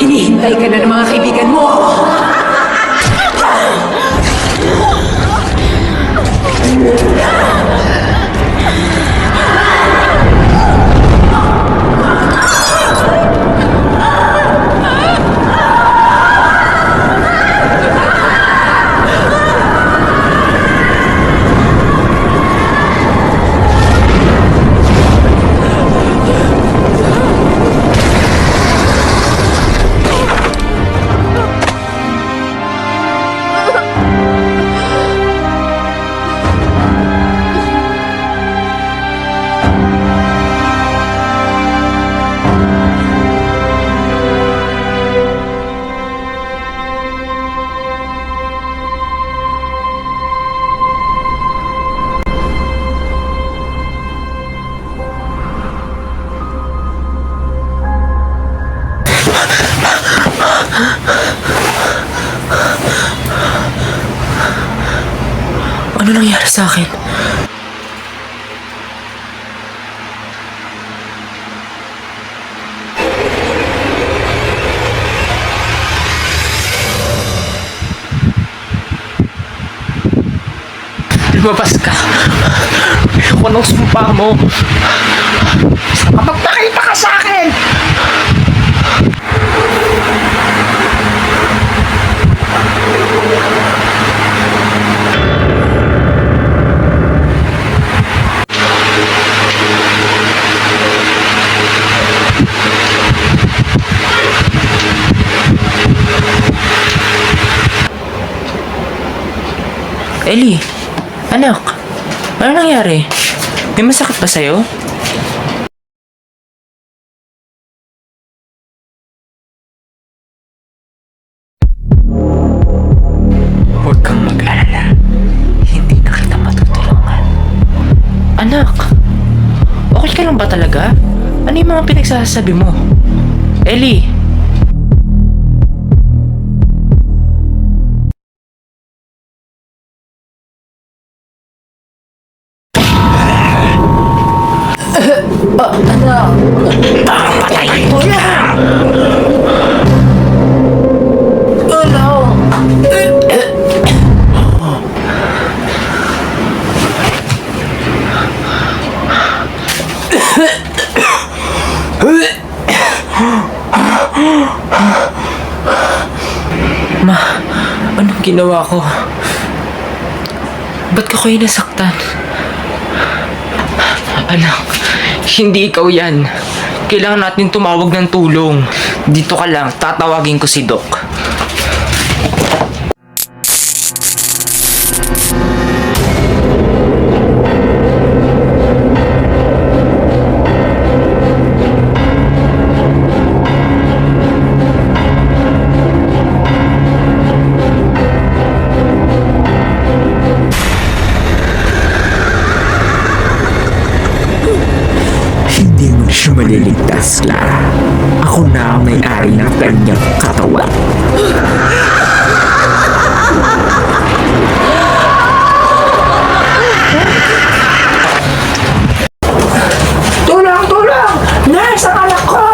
Hinihintay ka na ng mga kaibigan mo! Ano nangyari sa akin? Lumabas ka! Ayoko nang sumpa mo! Magpakita ka sa akin! Ellie, anak, ano nangyari? May masakit ba sa'yo? Huwag kang mag-alala. Hindi na kita matutulungan. Anak, okay ka lang ba talaga? Ano yung mga pinagsasabi mo? Ellie! Patayin ka! Ma, anong ginawa ko? Ba't ko kayo nasaktan? Anak, hindi ikaw yan. Kailangan natin tumawag ng tulong. Dito ka lang, tatawagin ko si Doc. Hindi mo siya maliligtas, Clara. Ako na ang may-ari ng kanyang katawan. Tulong! Tulong! Nurse, ang anak ko!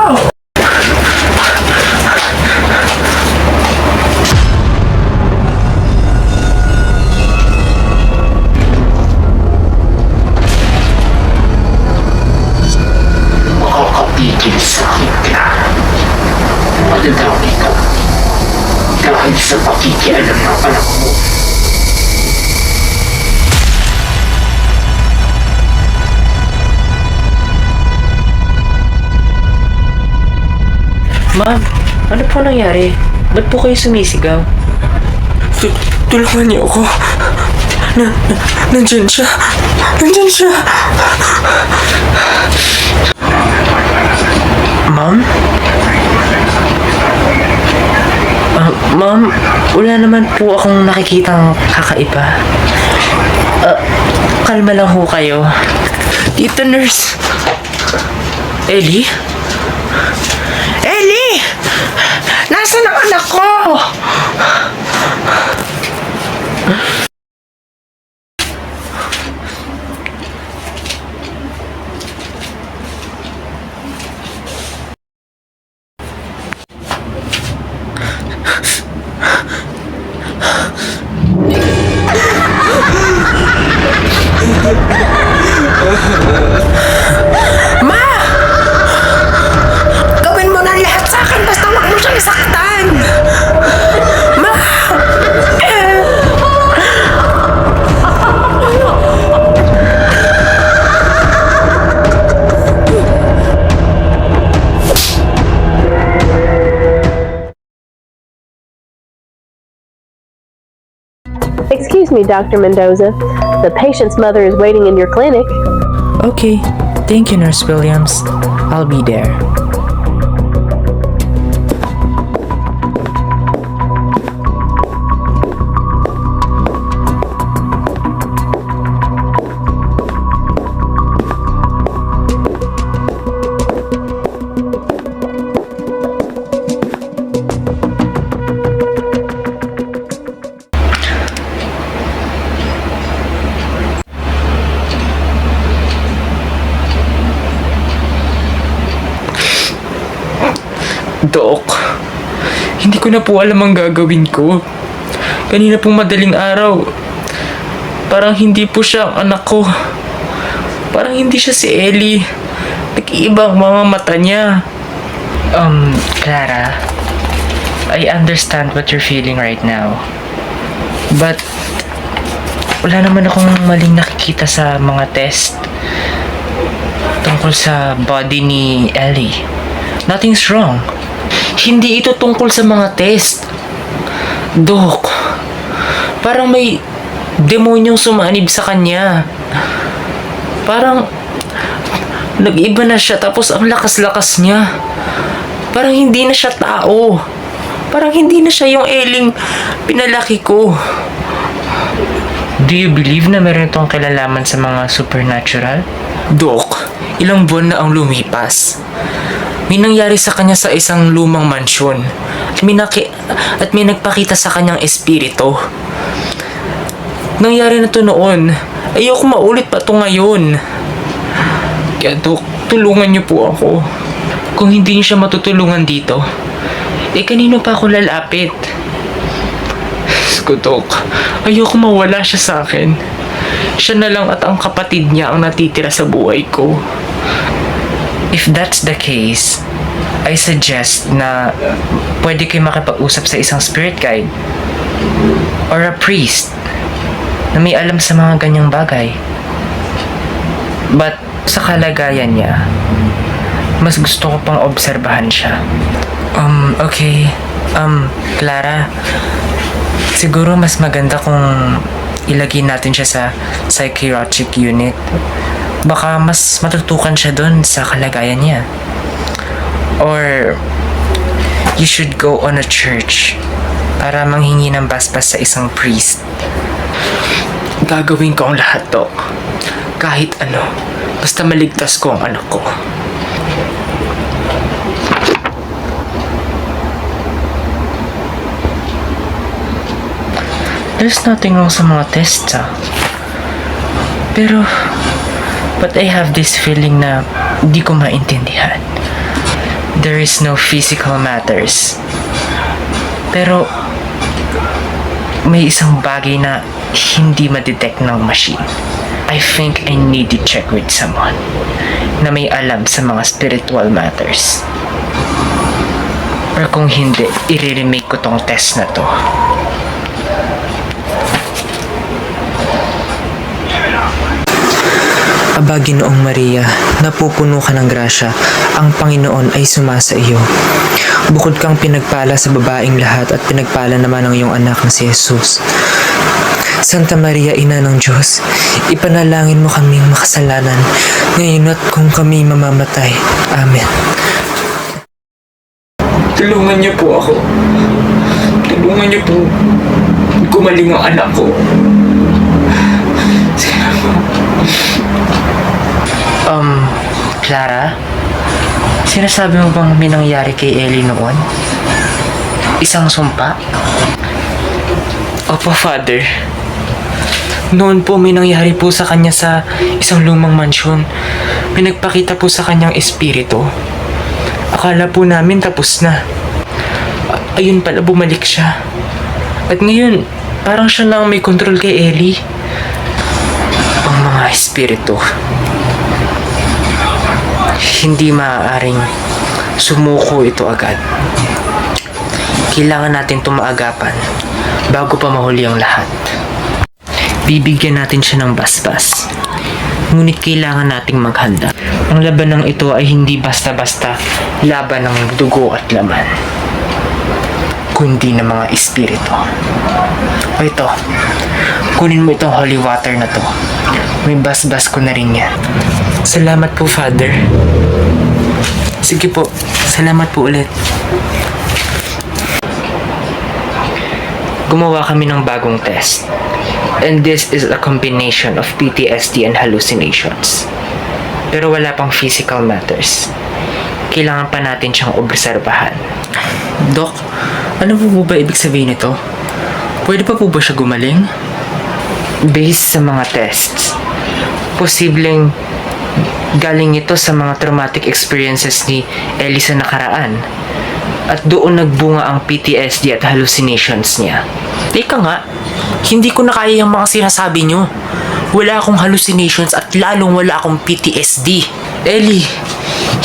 Makakapigil sa akin, Clara. Madadami ka. Dahil sa pakikialam ng anak mo. Ma'am, ano po nangyari? Ba't po kayo sumisigaw? Tulungan niyo ako. Nandyan siya. Nandyan siya. Ma'am? Ma'am, wala naman po akong nakikitang kakaiba. Kalma lang ho kayo. Dito, nurse. Ellie? Ellie! Nasaan ang anak ko? Excuse me, Dr. Mendoza. The patient's mother is waiting in your clinic. Okay, thank you, Nurse Williams. I'll be there. Dok, hindi ko na po alam ang gagawin ko. Kanina pong madaling araw, parang hindi po siya ang anak ko. Parang hindi siya si Ellie. Nag-iiba ang mga mata niya. Clara, I understand what you're feeling right now. But, wala naman akong maling nakikita sa mga test tungkol sa body ni Ellie. Nothing's wrong. Hindi ito tungkol sa mga test. Dok, parang may demonyong sumanib sa kanya. Parang nag-iba na siya tapos ang lakas-lakas niya. Parang hindi na siya tao. Parang hindi na siya yung Elling pinalaki ko. Do you believe na meron itong kilalaman sa mga supernatural? Dok, ilang buwan na ang lumipas. May nangyari sa kanya sa isang lumang mansyon. At may nagpakita sa kanyang espiritu. Nangyari na to noon. Ayoko maulit pa to ngayon. Kaya Dok, tulungan niyo po ako. Kung hindi niyo siya matutulungan dito, kanino pa ako lalapit? Dok, ayoko mawala siya sa akin. Siya na lang at ang kapatid niya ang natitira sa buhay ko. If that's the case, I suggest na pwede kayo makipag-usap sa isang spirit guide or a priest na may alam sa mga ganyang bagay. But sa kalagayan niya, mas gusto ko pang obserbahan siya. Okay. Clara, siguro mas maganda kung ilagay natin siya sa psychiatric unit. Baka mas matutukan siya doon sa kalagayan niya. Or you should go on a church para manghingi ng basbas sa isang priest. Gagawin ko ang lahat, Dok. Kahit ano. Basta maligtas ko ang anak ko. There's nothing wrong sa mga tests, Pero but I have this feeling na di ko maintindihan. There is no physical matters. Pero may isang bagay na hindi ma-detect ng machine. I think I need to check with someone na may alam sa mga spiritual matters. Or kung hindi, i-remake ko tong test na to. Aba, Ginoong Maria, napupuno ka ng grasya, ang Panginoon ay sumasa iyo. Bukod kang pinagpala sa babaeng lahat at pinagpala naman ang iyong anak na si Jesus. Santa Maria, Ina ng Diyos, ipanalangin mo kaming makasalanan, ngayon at kung kami mamamatay. Amen. Tulungan niyo po ako. Tulungan niyo po gumaling ang anak ko. Clara? Sinasabi mo bang may nangyari kay Ellie noon? Isang sumpa? Opo, Father. Noon po may nangyari po sa kanya sa isang lumang mansyon. May nagpakita po sa kanyang espiritu. Akala po namin tapos na. Ayun pala, bumalik siya. At ngayon, parang siya lang may control kay Ellie. Ang mga espiritu hindi maaaring sumuko ito agad. Kailangan natin tumaagapan bago pa mahuli ang lahat. Bibigyan natin siya ng basbas. Ngunit kailangan nating maghanda. Ang labanang ito ay hindi basta-basta laban ng dugo at laman. kundi ng mga espiritu. O ito, kunin mo itong holy water na to. May basbas ko na rin yan. Salamat po, Father. Sige po, salamat po ulit. Gumawa kami ng bagong test. And this is a combination of PTSD and hallucinations. Pero wala pang physical matters. Kailangan pa natin siyang obserbahan. Doc, ano po ba ibig sabihin nito? Pwede pa po ba siya gumaling? Based sa mga tests, posibleng galing ito sa mga traumatic experiences ni Ellie sa nakaraan. At doon nagbunga ang PTSD at hallucinations niya. Teka nga, hindi ko na kaya yung mga sinasabi nyo. Wala akong hallucinations at lalong wala akong PTSD. Ellie,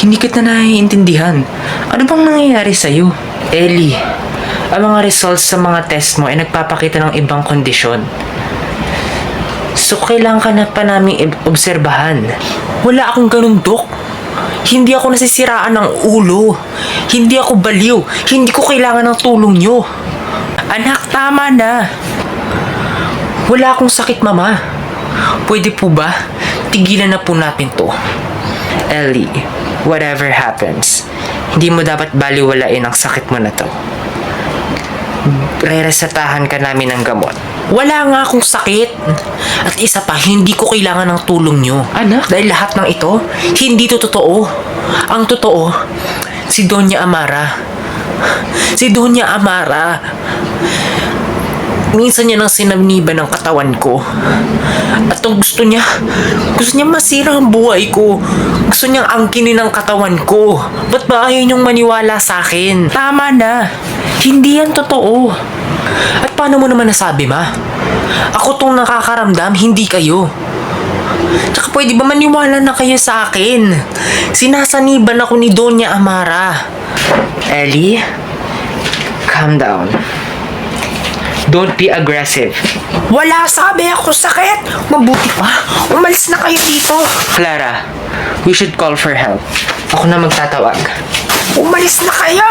hindi kita naiintindihan. Ano bang nangyayari sa'yo? Ellie, ang mga results sa mga test mo ay nagpapakita ng ibang kondisyon. So, kailangan ka na pa namin obserbahan. Wala akong ganun, Dok. Hindi ako nasisiraan ng ulo. Hindi ako baliw. Hindi ko kailangan ng tulong nyo. Anak, tama na. Wala akong sakit, Mama. Pwede po ba? Tigilan na po natin to. Ellie, whatever happens, hindi mo dapat baliwalain ang sakit mo na to. Re-resetahan ka namin ng gamot. Wala nga akong sakit. At isa pa, hindi ko kailangan ng tulong nyo. Anak? Dahil lahat ng ito, hindi to totoo. Ang totoo, si Doña Amara. Si Doña Amara. Minsan niya nang sinaniban ng katawan ko. At ang gusto niya masira ang buhay ko. Gusto niyang angkinin ang katawan ko. Ba't ba ayaw niyong maniwala sa akin? Tama na. Hindi yan totoo. At paano mo naman nasabi, Ma? Ako tong nakakaramdam, hindi kayo. Tsaka pwede ba maniwala na kayo sa akin? Sinasaniban ako ni Doña Amara. Ellie, calm down. Don't be aggressive. Wala, sabi ako sakit. Mabuti pa. Umalis na kayo dito. Clara, we should call for help. Ako na magtatawag. Umalis na kayo!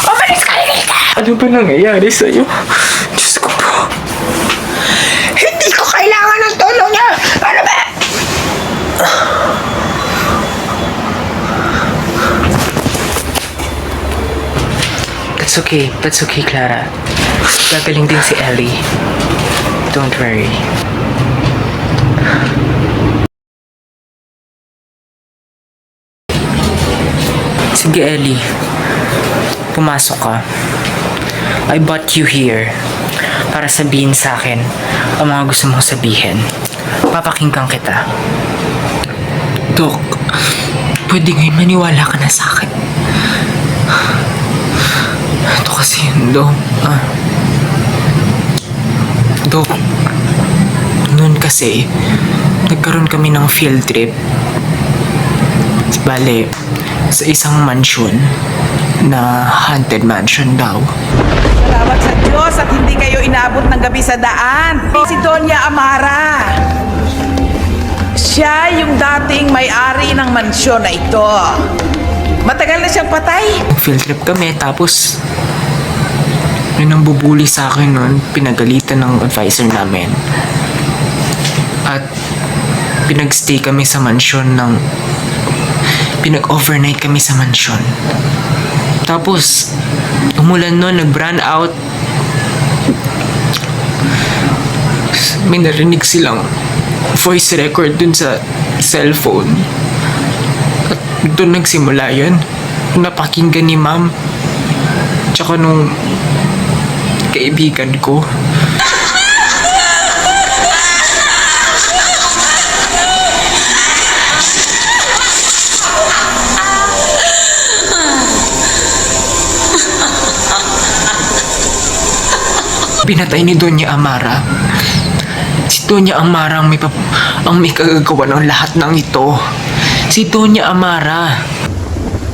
Umalis kayo dito! Ano ba nangyayari sa'yo? Diyos ko po. Hindi ko kailangan ng tulong niya! Ano ba? That's okay, Clara. Gagaling din si Ellie. Don't worry. Sige, Ellie. Pumasok ka. I brought you here para sabihin sa akin ang mga gusto mong sabihin. Papakinggan kita. Dok, pwede ngayon maniwala ka na sa akin. Ito kasi yun, Dok. Dok, noon kasi, nagkaroon kami ng field trip. Bale, sa isang mansion na haunted mansion daw. Salamat sa Diyos at hindi kayo inabot ng gabi sa daan. Si Doña Amara. Siya yung dating may-ari ng mansyon na ito. Matagal na siyang patay. Field trip kami, tapos may nambubuli sa akin noon, pinagalitan ng advisor namin. At pinagstay kami sa mansyon ng pinag-overnight kami sa mansyon. Tapos, umulan nun, nag-brand out. May narinig silang voice record dun sa cellphone. At doon nagsimula yun. Napakinggan ni Ma'am. Tsaka nung kaibigan ko. Pinatay ni Doña Amara. Si Doña Amara ang may kagagawa ng lahat ng ito. Si Doña Amara.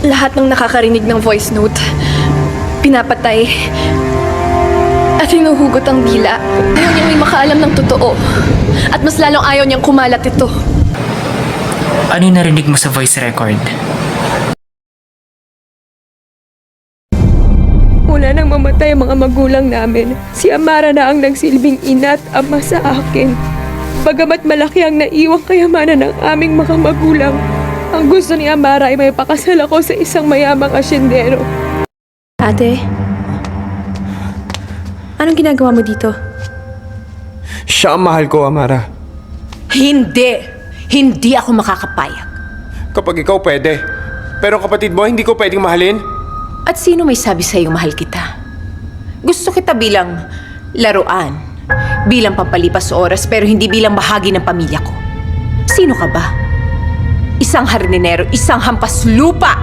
Lahat ng nakakarinig ng voice note, pinapatay at hinuhugot ang dila. Ayaw niyang may makaalam ng totoo. At mas lalong ayaw niyang kumalat ito. Ano yung narinig mo sa voice record? Una Simula nang mamatay ang mga magulang namin, si Amara na ang nagsilbing ina at ama sa akin. Bagamat malaki ang naiwang kayamanan ng aming mga magulang, ang gusto ni Amara ay may pakasal ako sa isang mayamang asyendero. Ate, anong ginagawa mo dito? Siya ang mahal ko, Amara. Hindi! Hindi ako makakapayag. Kapag ikaw pwede. Pero kapatid mo, hindi ko pwedeng mahalin. At sino may sabi sa'yo mahal kita? Gusto kita bilang laruan, bilang pampalipas oras pero hindi bilang bahagi ng pamilya ko. Sino ka ba? Isang hardinero, isang hampas lupa!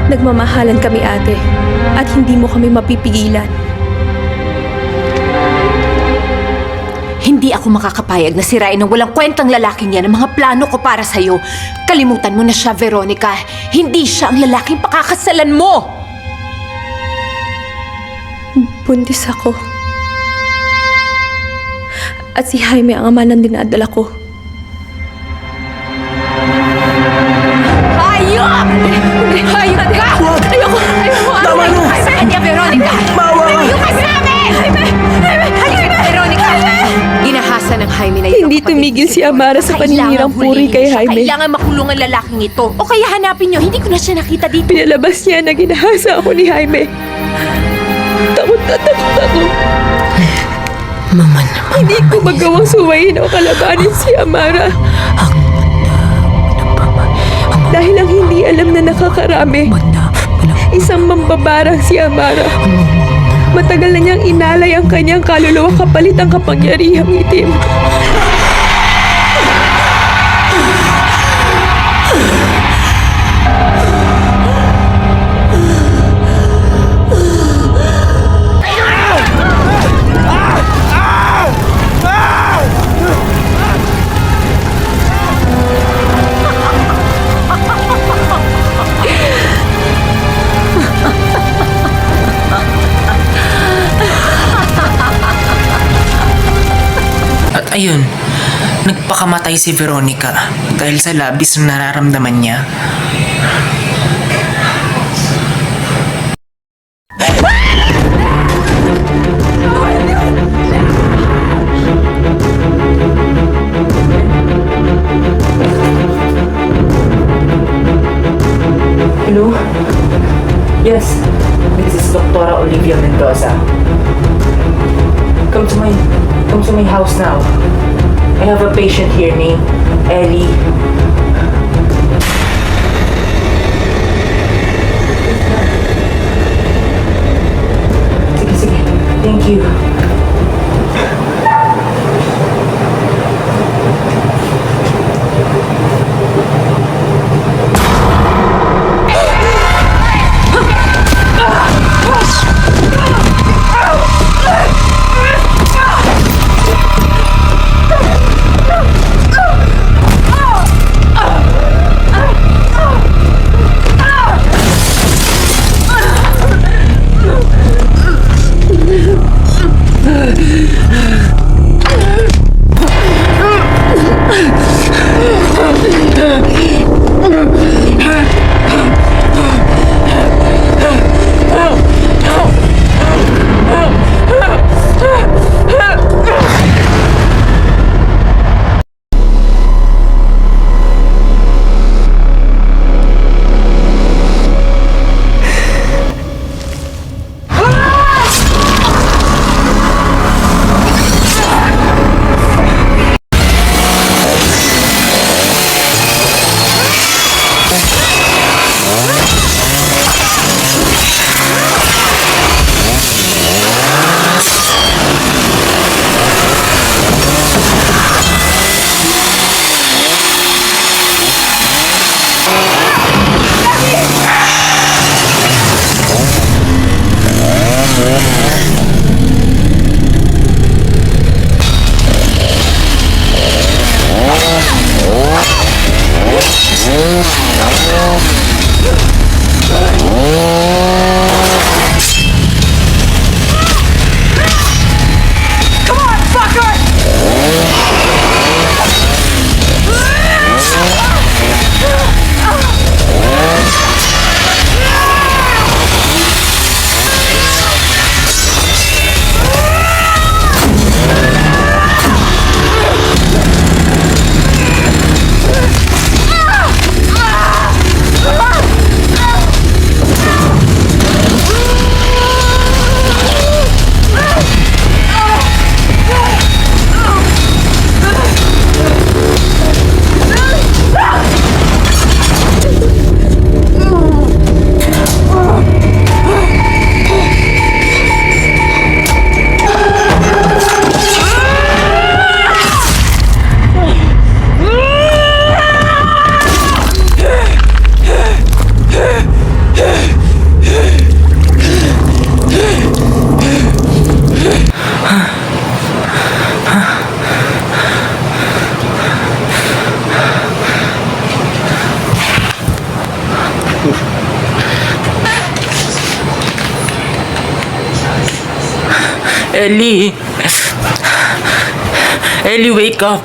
Nagmamahalan kami, ate, at hindi mo kami mapipigilan. Hindi ako makakapayag na sirain ng walang kwentang lalaking yan ang mga plano ko para sa'yo. Kalimutan mo na siya, Veronica. Hindi siya ang lalaking pakakasalan mo! Buntis ako. At si Jaime ang ama ng dinadala ko. Hayop! Hayop ka! Ayoko! Tama mo! Kanya, Veronica! Ayoko ka sa amin! Halika, Veronica! Ginahasa ng Jaime na ito. Hindi tumigil si Amara sa paninirang puri kay Jaime. Kailangan makulong ang lalaking ito. O kaya hanapin niyo. Hindi ko na siya nakita dito. Pinalabas niya na ginahasa ako ni Jaime. Takot na takot ako. Mama naman. Hindi ko magawang suwayin o kalabanin si Amara. Dahil ang hindi alam na nakakarami, isang mambabarang si Amara. Matagal na niyang inalay ang kanyang kaluluwa kapalit ang kapangyarihang itim. At ayun, nagpakamatay si Veronica dahil sa labis na nararamdaman niya. Hello? Yes, this is Dr. Olivia Mendoza. Come to my house now. I have a patient here named Ellie. Sige. Thank you. Ellie! Ellie, wake up!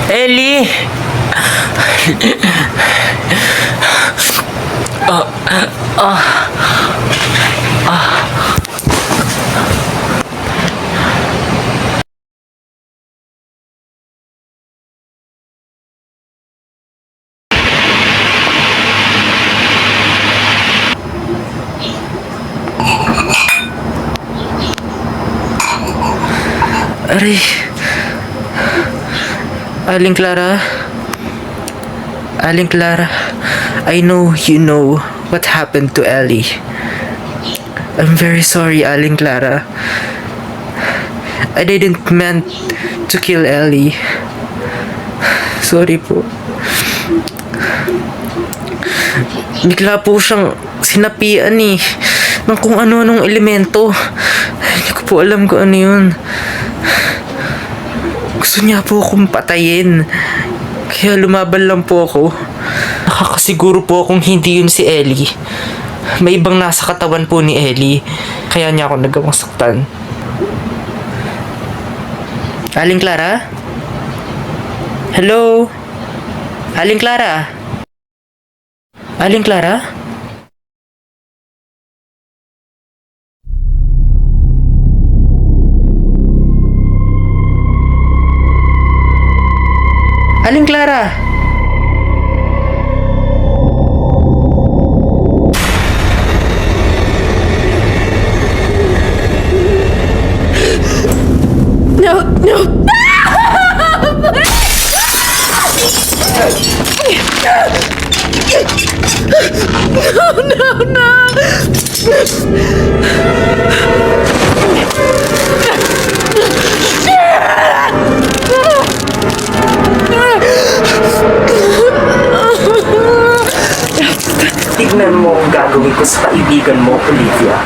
Ellie! Aray. Aling Clara? Aling Clara, I know you know what happened to Ellie. I'm very sorry, Aling Clara. I didn't meant to kill Ellie. Sorry po. Bigla po siyang sinapian ng kung ano-anong elemento. Hindi ko po alam kung ano yun. Gusto niya po akong patayin. Kaya lumaban lang po ako. Nakakasiguro po akong hindi yun si Ellie. May ibang nasa katawan po ni Ellie. Kaya niya ako nagawang saktan. Aling Clara? Hello? Aling Clara? Aling Clara? Aling Clara? No, no! Tignan mo ang gagawin ko sa kaibigan mo, Olivia.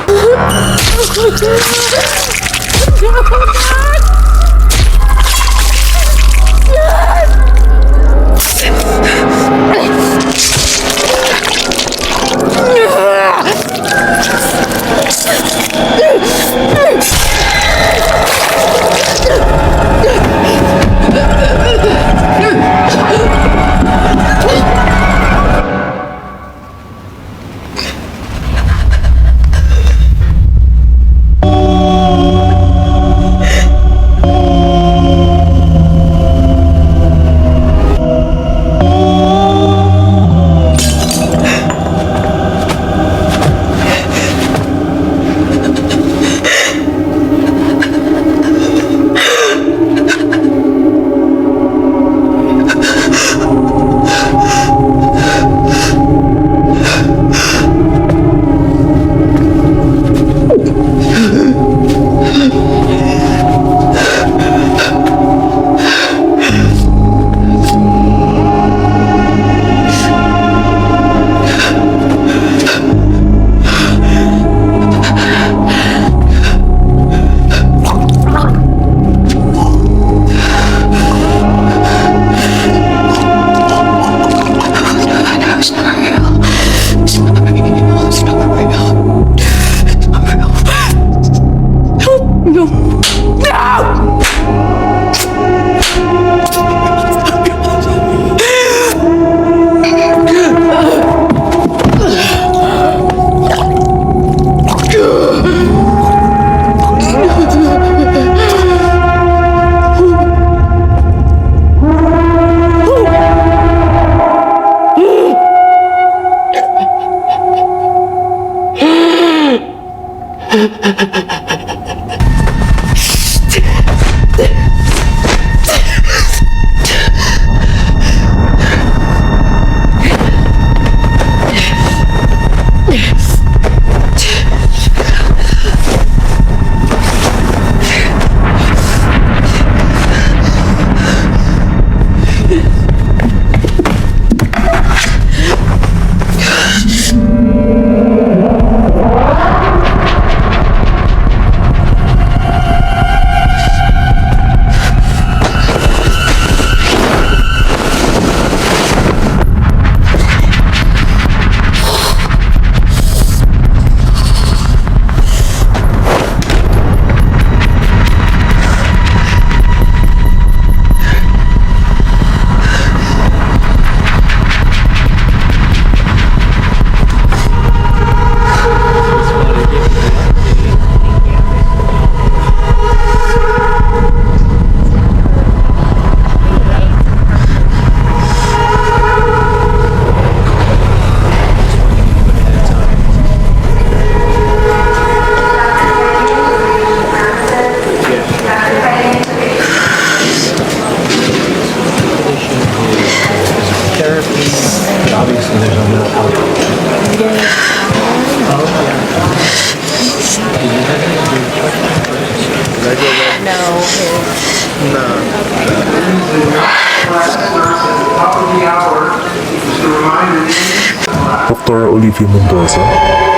Dr. Olivia Mendoza.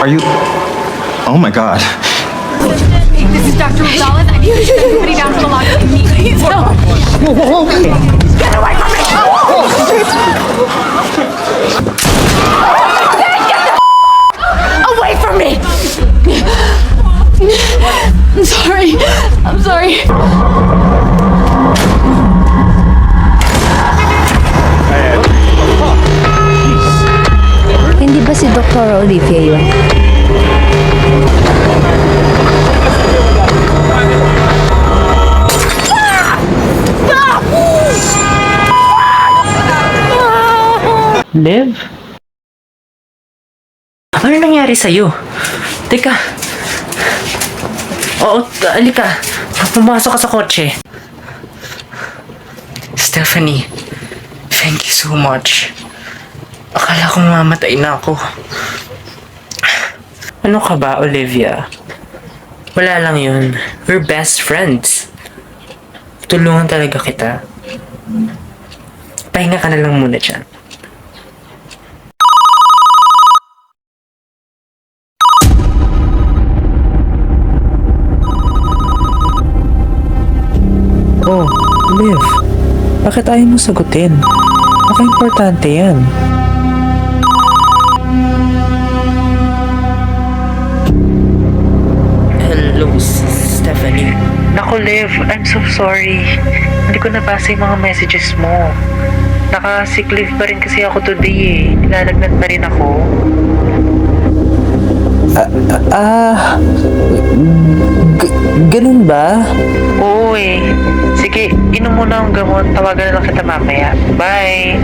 Are you? Oh my God. This is Dr. Rosales. I need to send everybody down to the lobby immediately. Get away from me! Away from me! I'm sorry. I'm sorry. Hindi ba si Dr. Olivia yun? Liv? Ano nangyari sa'yo? Teka. Oo, alika. Pumasok ka sa kotse. Stephanie, thank you so much. Akala kong mamatay na ako. Ano ka ba, Olivia? Wala lang yun. We're best friends. Tulungan talaga kita. Pahinga ka na lang muna dyan. Oh, Liv. Bakit ayaw mo sagutin? Importante yan. Hello, Stephanie. Naku, Liv. I'm so sorry. Hindi ko nabasa yung mga messages mo. Naka-sick leave pa rin kasi ako today eh. Nilalagnat pa rin ako. Ganun ba? Oo eh. Sige, inom muna ang gamot. Tawagan na lang kita mamaya. Bye!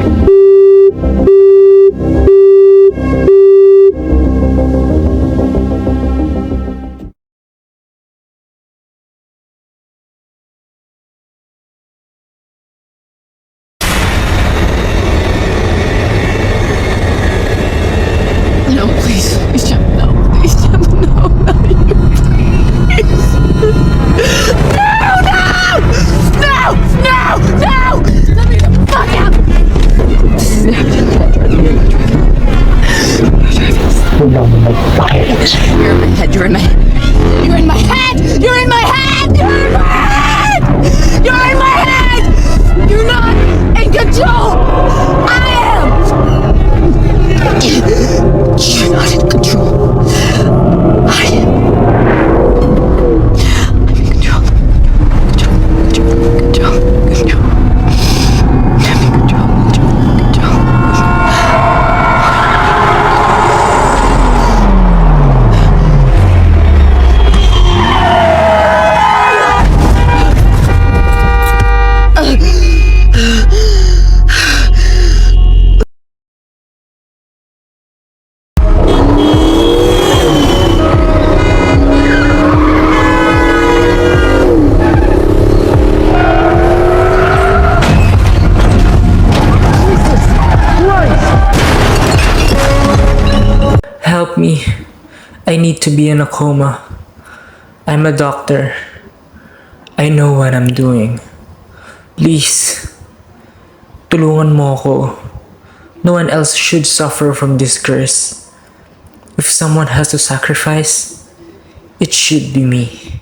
No, please. Please, Jeff, no. Please, Jeff, no. Not you, please. No, no! No! No! No! Let me the fuck out! You're in my head. You're in my head. You're in my head! You're in my head! You're in my head! You're in my head! You're not in control! I am! You're not in control. I am. I'm in control. Control. I'm in control. Help me. I need to be in a coma. I'm a doctor. I know what I'm doing. Please. Tulungan mo ako. No one else should suffer from this curse. If someone has to sacrifice, it should be me.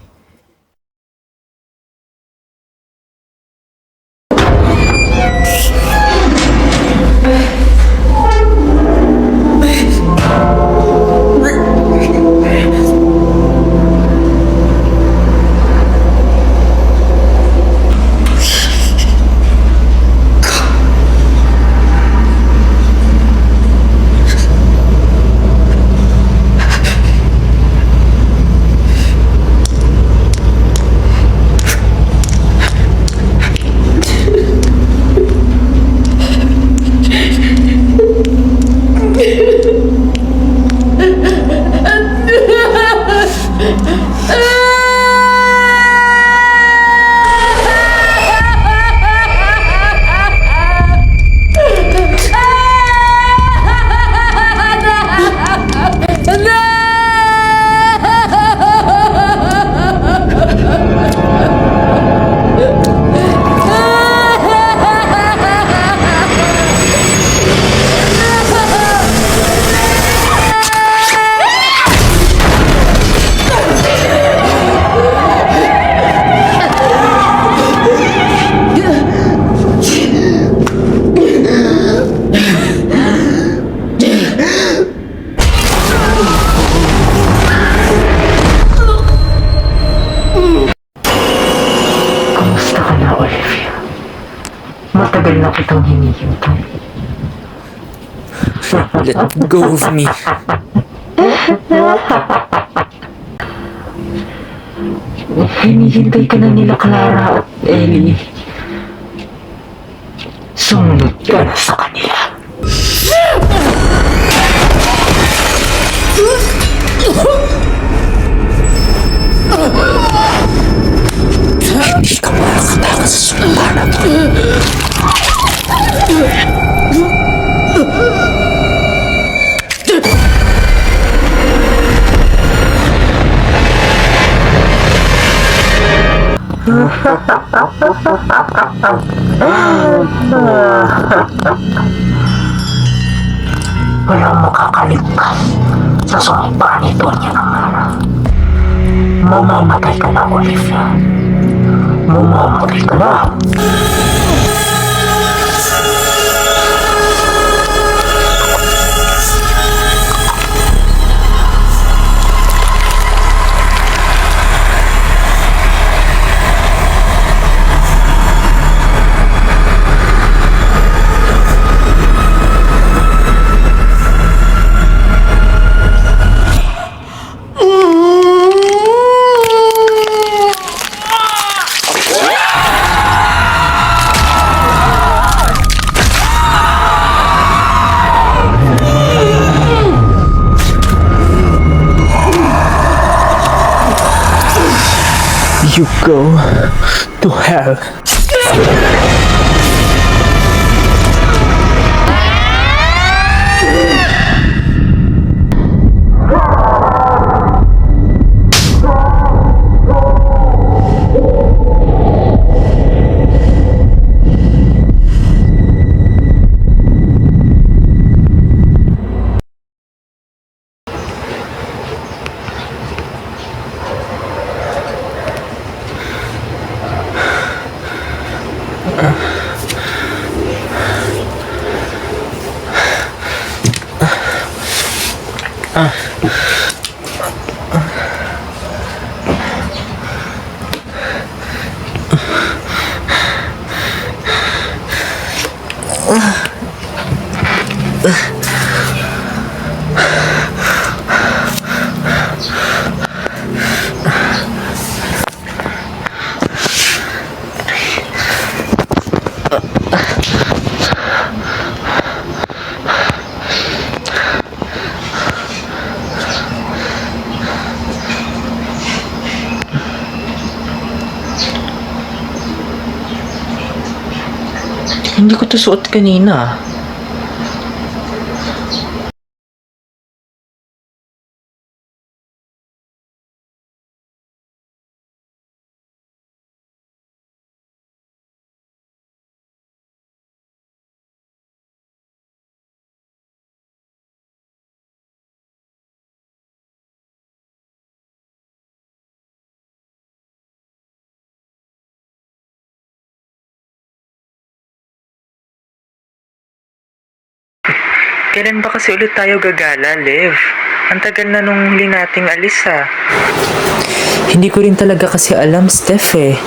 Olivia. Matagal na kitang hinihintay. Let go of me. Hinihintay ka na nila Clara at Ellie. Sumunod ka na sa kanila. Hindi ka makakatakas sa sumpa na to. Walang makakaligtas sa sumpa ni Doña Amara. Mamamatay ka na, Olivia. Mamamatay ka na. You go to hell. Hindi ko to suot kanina. Kailan ba kasi ulit tayo gagala, Liv? Ang tagal na nung huli nating alis, ah. Hindi ko rin talaga kasi alam, Steph, eh.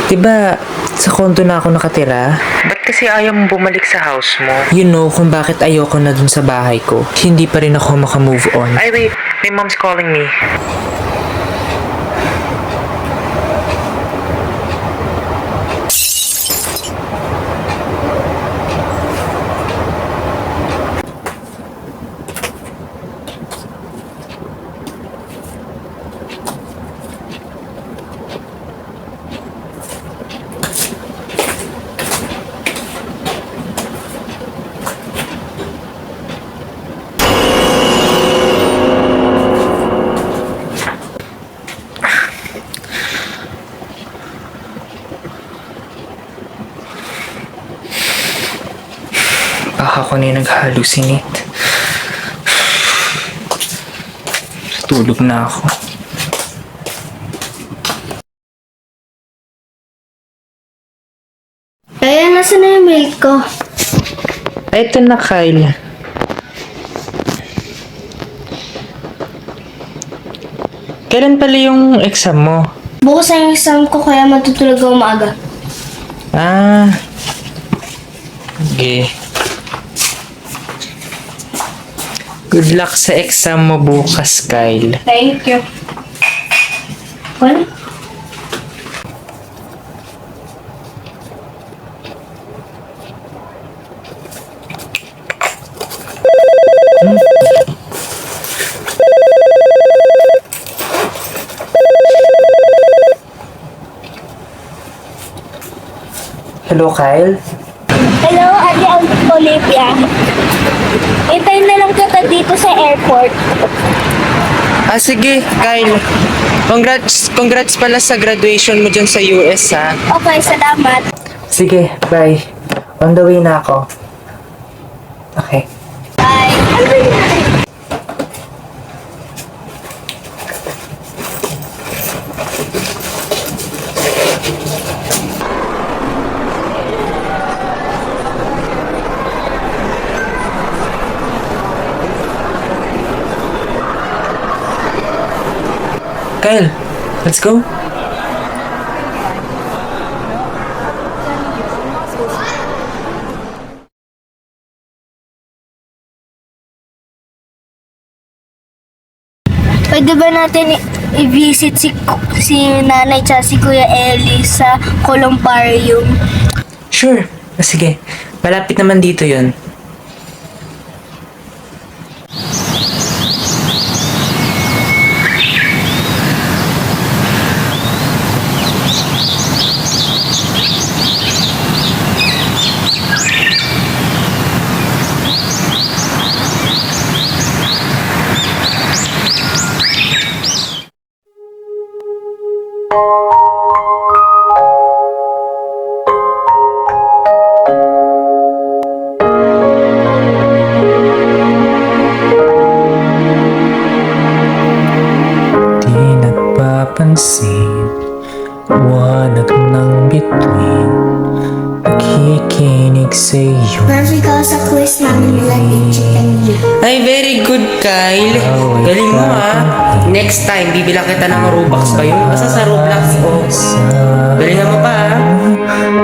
Diba, sa condo na ako nakatira? Ba't kasi ayaw mong bumalik sa house mo? You know kung bakit ayoko na dun sa bahay ko. Hindi pa rin ako makamove on. Ay, wait. My mom's calling me. Baka ako na yung nag-hallucinate. Tulog na ako. Kaya nasa na yung mail ko? Ito na, Kyle. Kailan pala yung exam mo? Bukas ang exam ko kaya matutulog ako maaga. Ah. Okay. Good luck sa exam mo bukas, Kyle. Thank you. What? Hello, Kyle. Hello, Ate Olivia. Hintayin na lang kita dito sa airport. Ah, sige, Kyle. Congrats pala sa graduation mo dyan sa US, ha? Okay, salamat. Sige, bye. On the way na ako. Okay. Bye. Kyle, let's go. Pwede ba natin i-visit si nanay at si Kuya Ellie sa columbarium? Sure. Ah, sige. Malapit naman dito yon. Di nagpapansin, wanag ng bituin, nakikinig sa iyo. Perfect ka sa quiz namin nila Teacher Ellie. Ay, very good, Kyle. Galing mo, ha? Next time, bibilang kita ng Robux ba yun? Basta sa Roblox, oh. Galingan mo pa, ha?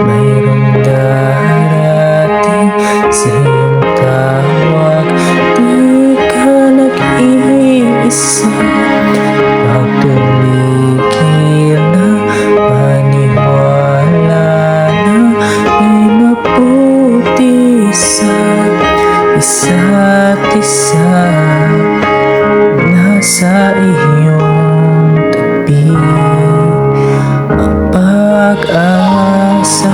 Mayroong darating sa iyong tawag. Di ka nag-iisa. Pag tumigil na, maniwala na may mabuti sa isa't isa. Nasa iyong tabi ang pag-asa.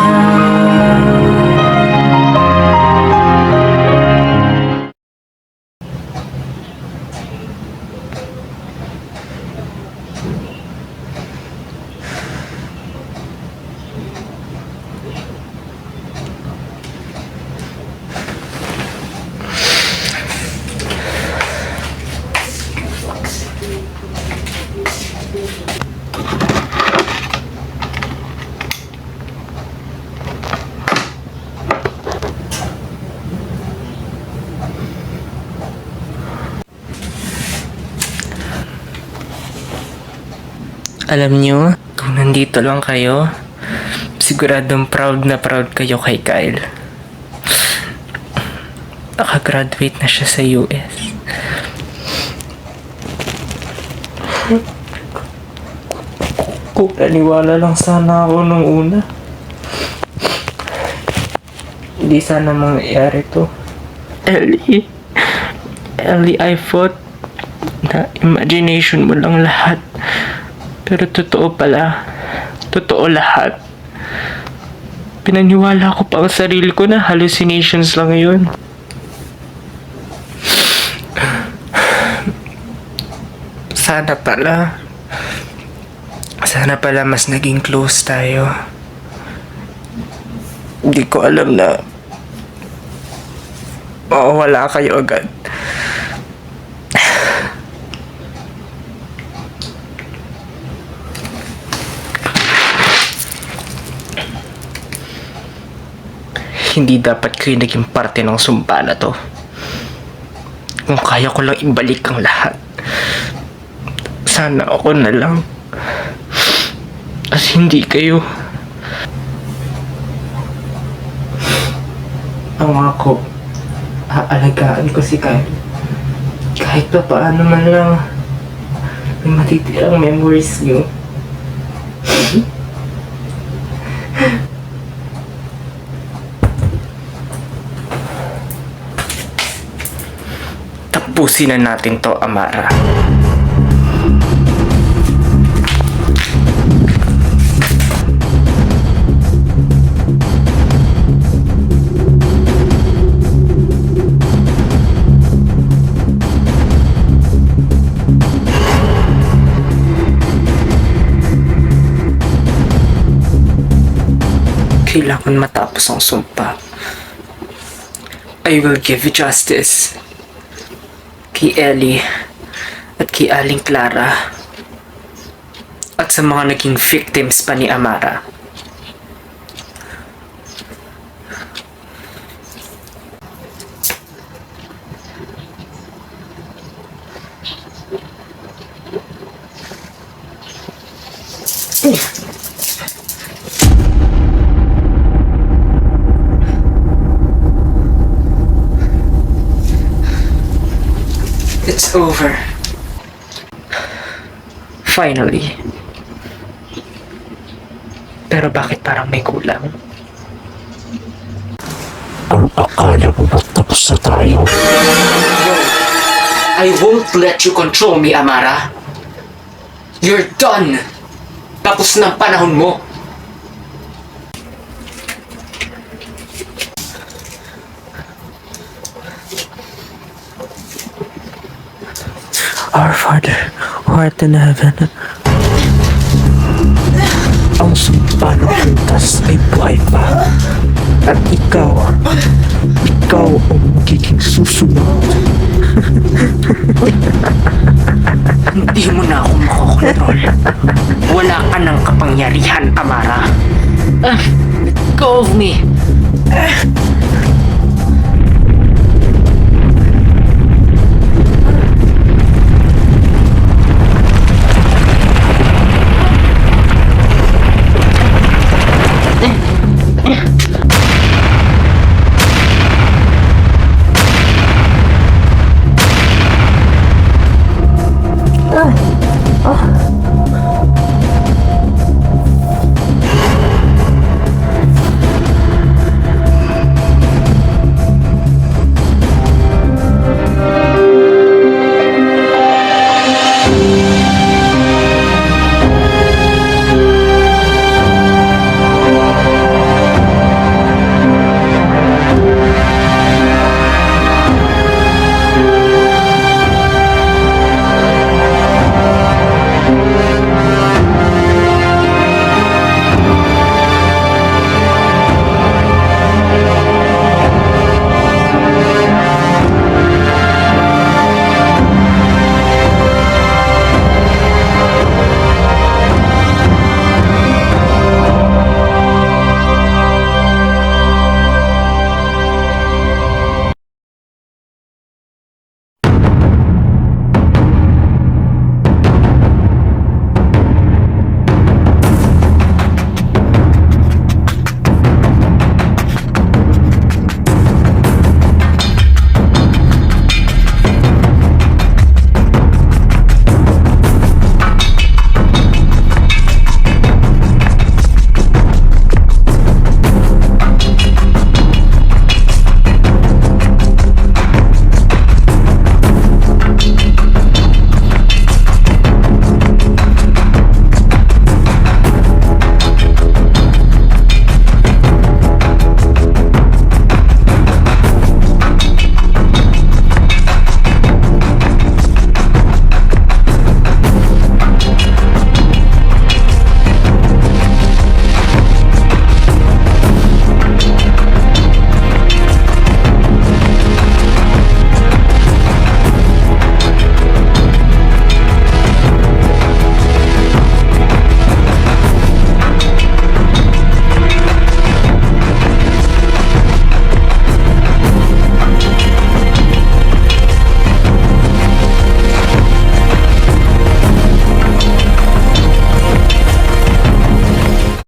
Alam nyo, kung nandito lang kayo, siguradong proud na proud kayo kay Kyle. Nakagraduate na siya sa US. Kung naniwala lang sana ako nung una, hindi sana mangyayari to. Ellie, I thought na imagination mo lang lahat. Pero totoo pala. Totoo lahat. Pinaniwala ko pa ang sarili ko na hallucinations lang yun. Sana pala mas naging close tayo. Hindi ko alam na mawawala kayo agad. Hindi dapat kayo naging parte ng sumpa na to. Kung kaya ko lang ibalik ang lahat, sana ako na lang. As hindi kayo. Pangako, aalagaan ko si Kyle. Kahit pa paano man lang, may matitirang memories niyo. Tapusin na natin to, Amara. Kailangan matapos ang sumpa. I will give justice kay Ellie at kay Aling Clara at sa mga naging victims pa ni Amara. It's over. Finally. Pero bakit parang may kulang? Ang akala mo ba tapos na tayo? I won't let you control me, Amara. You're done. Tapos na ang panahon mo. Our Father, who art in heaven. Ang sumpa ng pintas ay buhay pa. At ikaw ang magiging susunod. Hindi mo na ako makokontrol. Wala ka ng kapangyarihan, Amara. Let go of me.